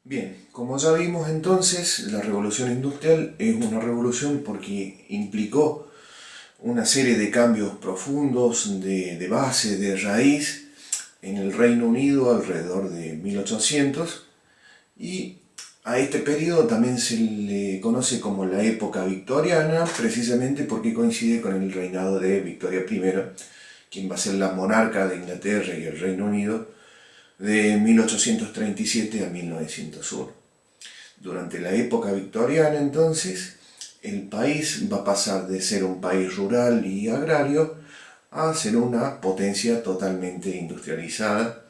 Bien, como ya vimos entonces, la revolución industrial es una revolución porque implicó una serie de cambios profundos de base, de raíz, en el Reino Unido alrededor de 1800 y a este periodo también se le conoce como la época victoriana, precisamente porque coincide con el reinado de Victoria I, quien va a ser la monarca de Inglaterra y el Reino Unido de 1837 a 1901. Durante la época victoriana, entonces, el país va a pasar de ser un país rural y agrario a ser una potencia totalmente industrializada,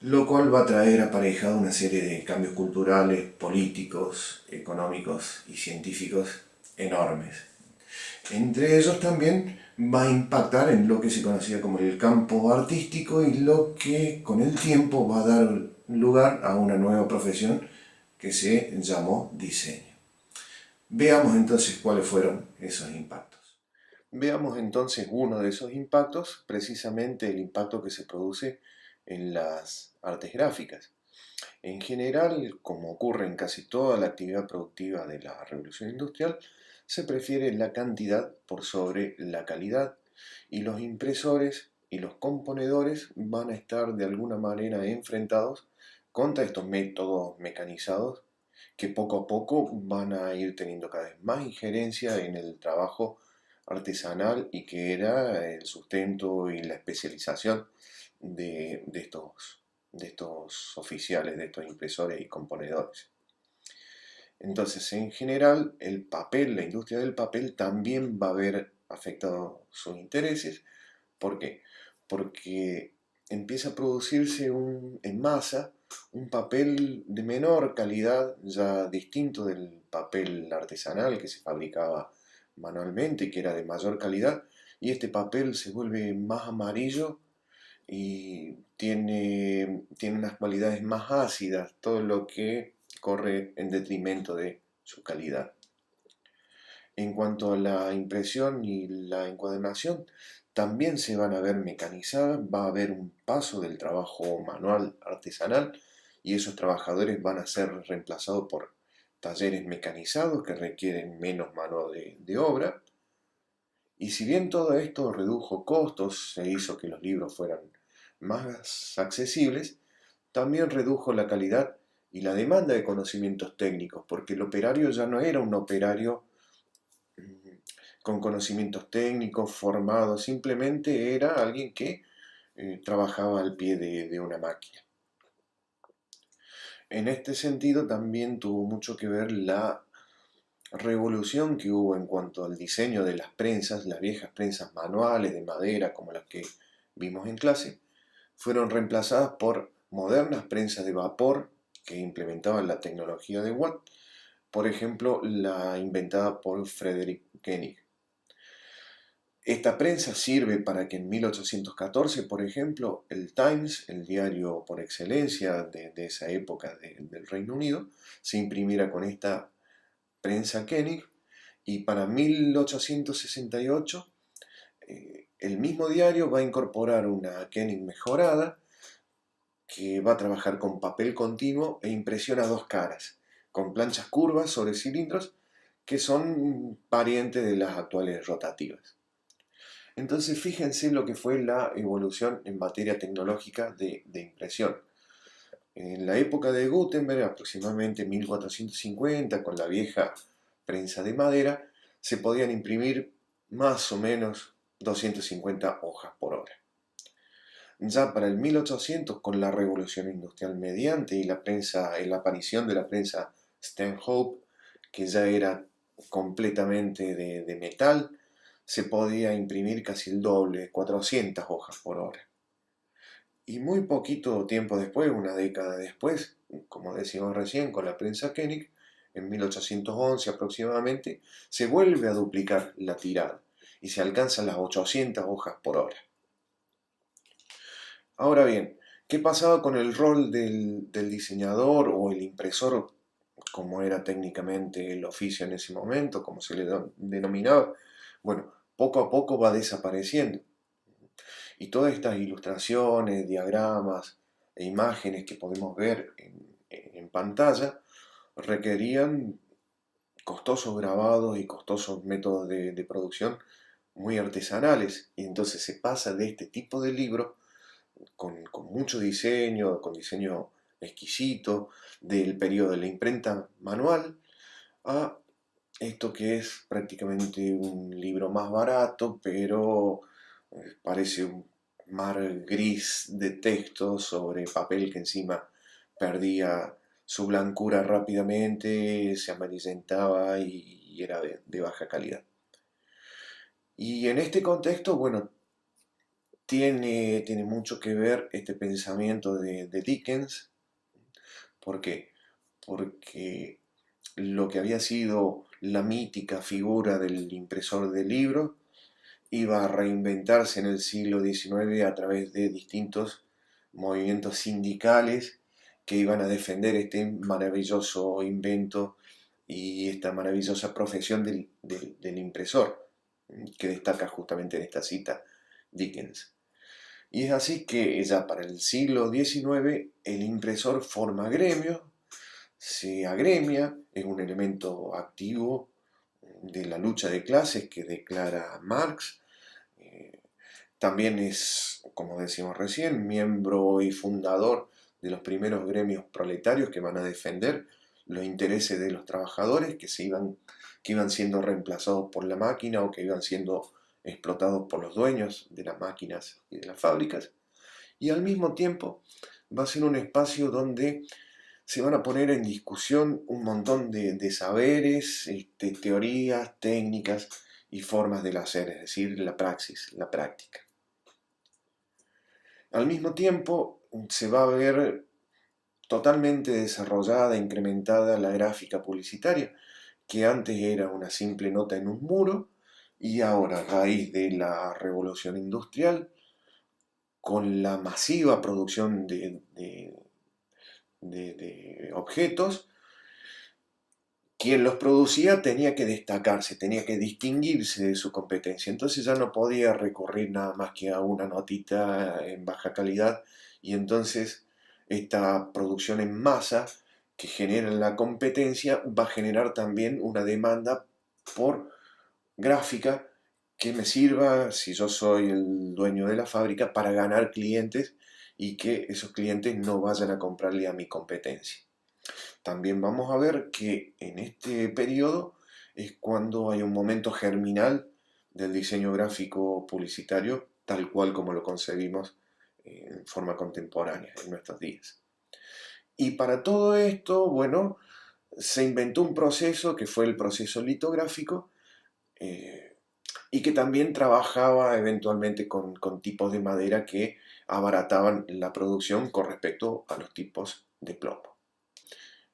lo cual va a traer aparejado una serie de cambios culturales, políticos, económicos y científicos enormes. Entre ellos también va a impactar en lo que se conocía como el campo artístico y lo que con el tiempo va a dar lugar a una nueva profesión que se llamó diseño. Veamos entonces cuáles fueron esos impactos. Veamos entonces uno de esos impactos, precisamente el impacto que se produce en las artes gráficas. En general, como ocurre en casi toda la actividad productiva de la revolución industrial, se prefiere la cantidad por sobre la calidad y los impresores y los componedores van a estar de alguna manera enfrentados contra estos métodos mecanizados que poco a poco van a ir teniendo cada vez más injerencia en el trabajo artesanal y que era el sustento y la especialización de estos oficiales, de estos impresores y componedores. Entonces, en general, el papel, la industria del papel también va a haber afectado sus intereses. ¿Por qué? Porque empieza a producirse en masa un papel de menor calidad, ya distinto del papel artesanal que se fabricaba manualmente y que era de mayor calidad, y este papel se vuelve más amarillo y tiene unas cualidades más ácidas, todo lo que corre en detrimento de su calidad. En cuanto a la impresión y la encuadernación, también se van a ver mecanizadas, va a haber un paso del trabajo manual artesanal y esos trabajadores van a ser reemplazados por talleres mecanizados que requieren menos mano de obra. Y si bien todo esto redujo costos e hizo que los libros fueran más accesibles, también redujo la calidad y la demanda de conocimientos técnicos, porque el operario ya no era un operario con conocimientos técnicos, formado, simplemente era alguien que trabajaba al pie de una máquina. En este sentido también tuvo mucho que ver la revolución que hubo en cuanto al diseño de las prensas, las viejas prensas manuales de madera como las que vimos en clase, fueron reemplazadas por modernas prensas de vapor que implementaban la tecnología de Watt, por ejemplo, la inventada por Frederick Koenig. Esta prensa sirve para que en 1814, por ejemplo, el Times, el diario por excelencia de esa época del Reino Unido, se imprimiera con esta prensa Koenig y para 1868 el mismo diario va a incorporar una Koenig mejorada que va a trabajar con papel continuo e impresión a dos caras, con planchas curvas sobre cilindros que son parientes de las actuales rotativas. Entonces fíjense lo que fue la evolución en materia tecnológica de impresión. En la época de Gutenberg, aproximadamente 1450, con la vieja prensa de madera, se podían imprimir más o menos 250 hojas por hora. Ya para el 1800, con la revolución industrial mediante y la aparición de la prensa Stanhope, que ya era completamente de metal, se podía imprimir casi el doble, 400 hojas por hora. Y muy poquito tiempo después, una década después, como decíamos recién, con la prensa Koenig, en 1811 aproximadamente, se vuelve a duplicar la tirada y se alcanzan las 800 hojas por hora. Ahora bien, ¿qué pasaba con el rol del diseñador o el impresor, como era técnicamente el oficio en ese momento, como se le denominaba? Bueno, poco a poco va desapareciendo. Y todas estas ilustraciones, diagramas e imágenes que podemos ver en pantalla requerían costosos grabados y costosos métodos de producción muy artesanales, y entonces se pasa de este tipo de libro con mucho diseño, con diseño exquisito, del periodo de la imprenta manual, a esto que es prácticamente un libro más barato, pero parece un mar gris de texto sobre papel que encima perdía su blancura rápidamente, se amarillentaba y era de baja calidad. Y en este contexto, bueno, tiene mucho que ver este pensamiento de Dickens. ¿Por qué? Porque lo que había sido la mítica figura del impresor de libros iba a reinventarse en el siglo XIX a través de distintos movimientos sindicales que iban a defender este maravilloso invento y esta maravillosa profesión del impresor, que destaca justamente en esta cita Dickens. Y es así que ya para el siglo XIX el impresor forma gremio, se agremia, es un elemento activo de la lucha de clases que declara Marx. También es, como decimos recién, miembro y fundador de los primeros gremios proletarios que van a defender los intereses de los trabajadores que iban siendo reemplazados por la máquina o que iban siendo explotados por los dueños de las máquinas y de las fábricas. Y al mismo tiempo va a ser un espacio donde se van a poner en discusión un montón de saberes, teorías, técnicas y formas del hacer, es decir, la praxis, la práctica. Al mismo tiempo se va a ver totalmente desarrollada, incrementada la gráfica publicitaria, que antes era una simple nota en un muro y ahora, a raíz de la revolución industrial, con la masiva producción de objetos, quien los producía tenía que destacarse, tenía que distinguirse de su competencia. Entonces ya no podía recurrir nada más que a una notita en baja calidad, y entonces esta producción en masa que genera la competencia va a generar también una demanda por gráfica que me sirva, si yo soy el dueño de la fábrica, para ganar clientes y que esos clientes no vayan a comprarle a mi competencia. También vamos a ver que en este periodo es cuando hay un momento germinal del diseño gráfico publicitario, tal cual como lo concebimos en forma contemporánea en nuestros días. Y para todo esto, bueno, se inventó un proceso que fue el proceso litográfico, y que también trabajaba eventualmente con tipos de madera que abarataban la producción con respecto a los tipos de plomo.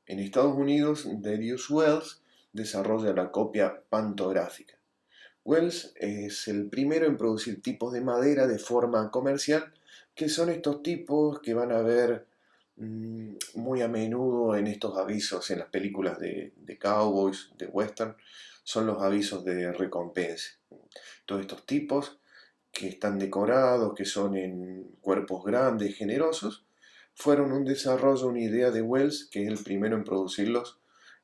En Estados Unidos, Darius Wells desarrolla la copia pantográfica. Wells es el primero en producir tipos de madera de forma comercial, que son estos tipos que van a ver muy a menudo en estos avisos, en las películas de cowboys, de western, son los avisos de recompensa. Todos estos tipos que están decorados, que son en cuerpos grandes, generosos, fueron un desarrollo, una idea de Wells, que es el primero en producirlos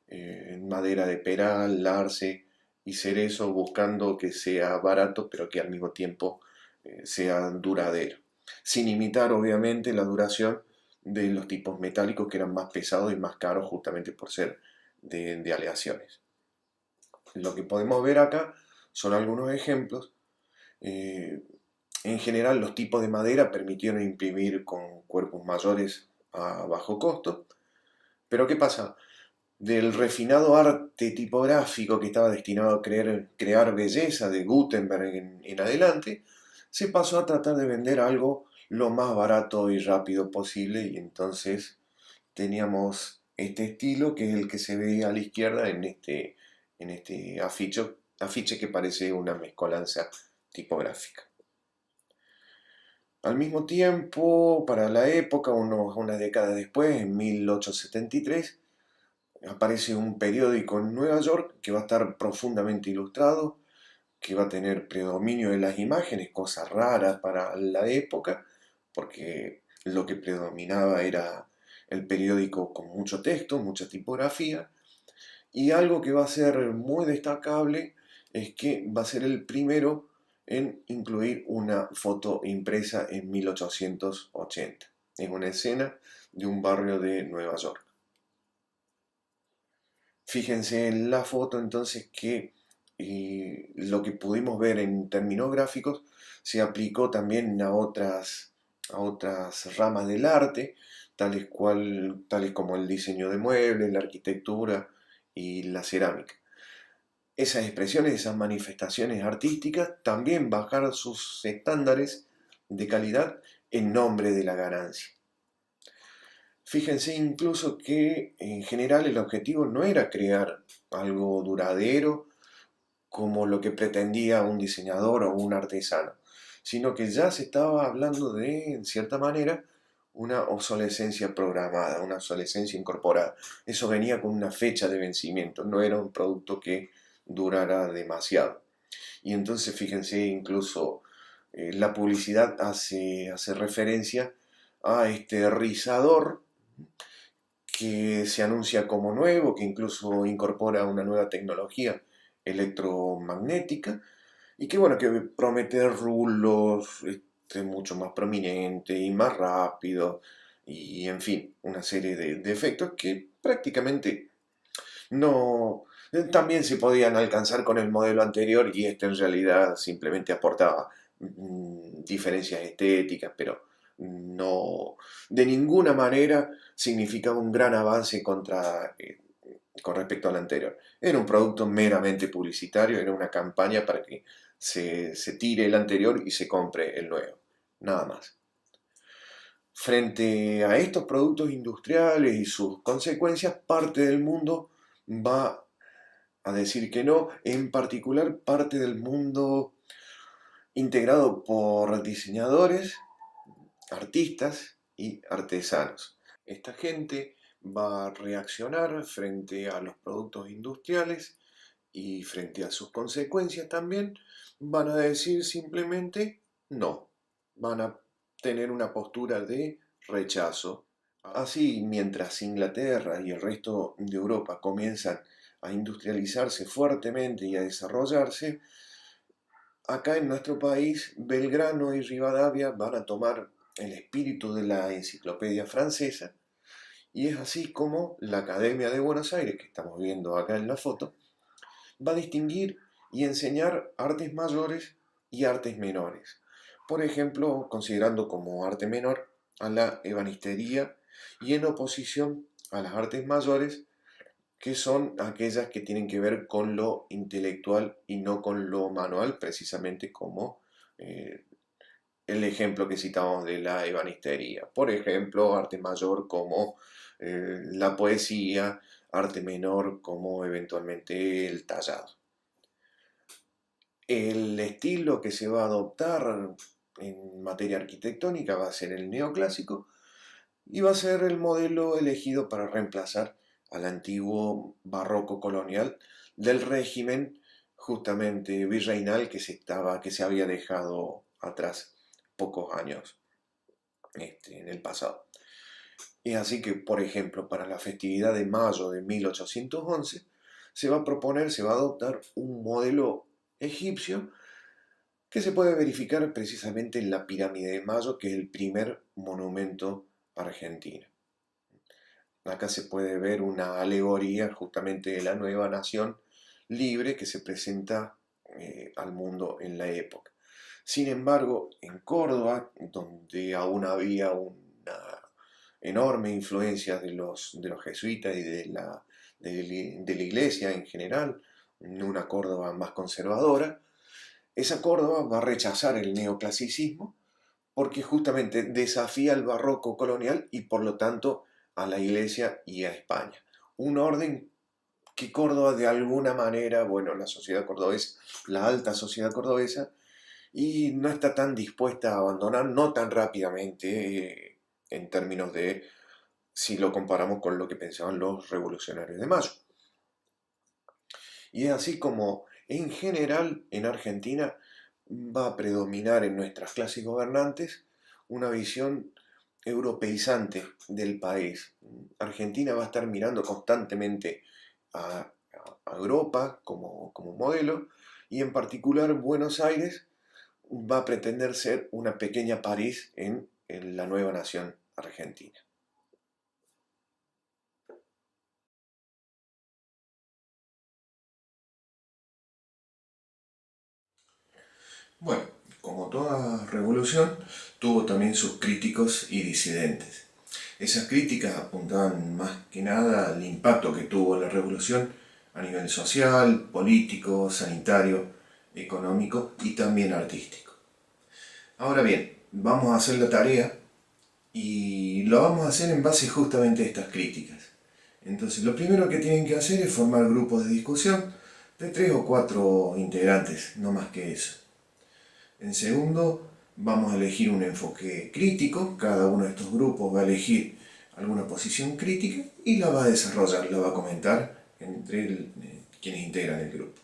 en madera de peral, arce y cerezo, buscando que sea barato, pero que al mismo tiempo sea duradero. Sin imitar, obviamente, la duración de los tipos metálicos que eran más pesados y más caros justamente por ser de aleaciones. Lo que podemos ver acá son algunos ejemplos. En general, los tipos de madera permitieron imprimir con cuerpos mayores a bajo costo. Pero ¿qué pasa? Del refinado arte tipográfico que estaba destinado a crear belleza de Gutenberg en adelante, se pasó a tratar de vender algo lo más barato y rápido posible, y entonces teníamos este estilo que es el que se ve a la izquierda en este afiche que parece una mezcolanza tipográfica. Al mismo tiempo, para la época, unas décadas después, en 1873, aparece un periódico en Nueva York que va a estar profundamente ilustrado, que va a tener predominio de las imágenes, cosa rara para la época, porque lo que predominaba era el periódico con mucho texto, mucha tipografía, y algo que va a ser muy destacable es que va a ser el primero en incluir una foto impresa en 1880. Es una escena de un barrio de Nueva York. Fíjense en la foto entonces que lo que pudimos ver en términos gráficos se aplicó también a otras ramas del arte, tales como el diseño de muebles, la arquitectura y la cerámica. Esas expresiones, esas manifestaciones artísticas también bajaron sus estándares de calidad en nombre de la ganancia. Fíjense incluso que en general el objetivo no era crear algo duradero como lo que pretendía un diseñador o un artesano, sino que ya se estaba hablando de, en cierta manera, una obsolescencia programada, una obsolescencia incorporada. Eso venía con una fecha de vencimiento, no era un producto que durara demasiado. Y entonces fíjense, incluso la publicidad hace referencia a este rizador que se anuncia como nuevo, que incluso incorpora una nueva tecnología electromagnética y que bueno, que promete rulos mucho más prominentes y más rápido y en fin, una serie de efectos que prácticamente no también se podían alcanzar con el modelo anterior y este en realidad simplemente aportaba diferencias estéticas, pero no de ninguna manera significaba un gran avance con respecto al anterior. Era un producto meramente publicitario, era una campaña para que se tire el anterior y se compre el nuevo, nada más. Frente a estos productos industriales y sus consecuencias, parte del mundo va a decir que no, en particular parte del mundo integrado por diseñadores, artistas y artesanos. Esta gente va a reaccionar frente a los productos industriales y frente a sus consecuencias también, van a decir simplemente no, van a tener una postura de rechazo. Así, mientras Inglaterra y el resto de Europa comienzan a industrializarse fuertemente y a desarrollarse, acá en nuestro país, Belgrano y Rivadavia van a tomar el espíritu de la enciclopedia francesa y es así como la Academia de Buenos Aires, que estamos viendo acá en la foto, va a distinguir y enseñar artes mayores y artes menores. Por ejemplo, considerando como arte menor a la ebanistería y en oposición a las artes mayores, que son aquellas que tienen que ver con lo intelectual y no con lo manual, precisamente como eh, el ejemplo que citamos de la ebanistería. Por ejemplo, arte mayor como la poesía, arte menor como eventualmente el tallado. El estilo que se va a adoptar en materia arquitectónica va a ser el neoclásico y va a ser el modelo elegido para reemplazar al antiguo barroco colonial del régimen justamente virreinal que se había dejado atrás pocos años en el pasado. Es así que, por ejemplo, para la festividad de mayo de 1811 se va a proponer, se va a adoptar un modelo egipcio que se puede verificar precisamente en la pirámide de Mayo, que es el primer monumento argentino. Acá se puede ver una alegoría justamente de la nueva nación libre que se presenta al mundo en la época. Sin embargo, en Córdoba, donde aún había una enorme influencia de los jesuitas y de la iglesia en general, una Córdoba más conservadora, esa Córdoba va a rechazar el neoclasicismo porque justamente desafía al barroco colonial y por lo tanto a la Iglesia y a España. Un orden que Córdoba de alguna manera, bueno, la sociedad cordobesa, la alta sociedad cordobesa, y no está tan dispuesta a abandonar, no tan rápidamente en términos de si lo comparamos con lo que pensaban los revolucionarios de Mayo. Y es así como en general en Argentina va a predominar en nuestras clases gobernantes una visión europeizante del país. Argentina va a estar mirando constantemente a Europa como modelo, y en particular Buenos Aires va a pretender ser una pequeña París en la nueva nación argentina. Bueno, como toda revolución, tuvo también sus críticos y disidentes. Esas críticas apuntaban más que nada al impacto que tuvo la revolución a nivel social, político, sanitario, económico y también artístico. Ahora bien, vamos a hacer la tarea y lo vamos a hacer en base justamente a estas críticas. Entonces, lo primero que tienen que hacer es formar grupos de discusión de 3 o 4 integrantes, no más que eso. En segundo, vamos a elegir un enfoque crítico. Cada uno de estos grupos va a elegir alguna posición crítica y la va a desarrollar, la va a comentar entre quienes integran el grupo.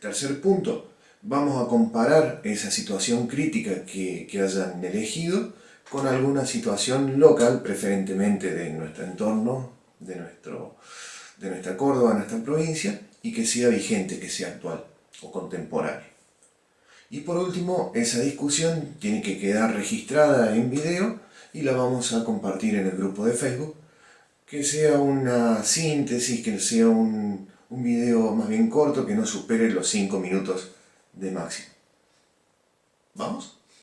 Tercer punto, vamos a comparar esa situación crítica que hayan elegido con alguna situación local, preferentemente de nuestro entorno, de nuestra Córdoba, nuestra provincia, y que sea vigente, que sea actual o contemporánea. Y por último, esa discusión tiene que quedar registrada en video y la vamos a compartir en el grupo de Facebook, que sea una síntesis, que sea un video más bien corto, que no supere los 5 minutos de máximo. ¿Vamos?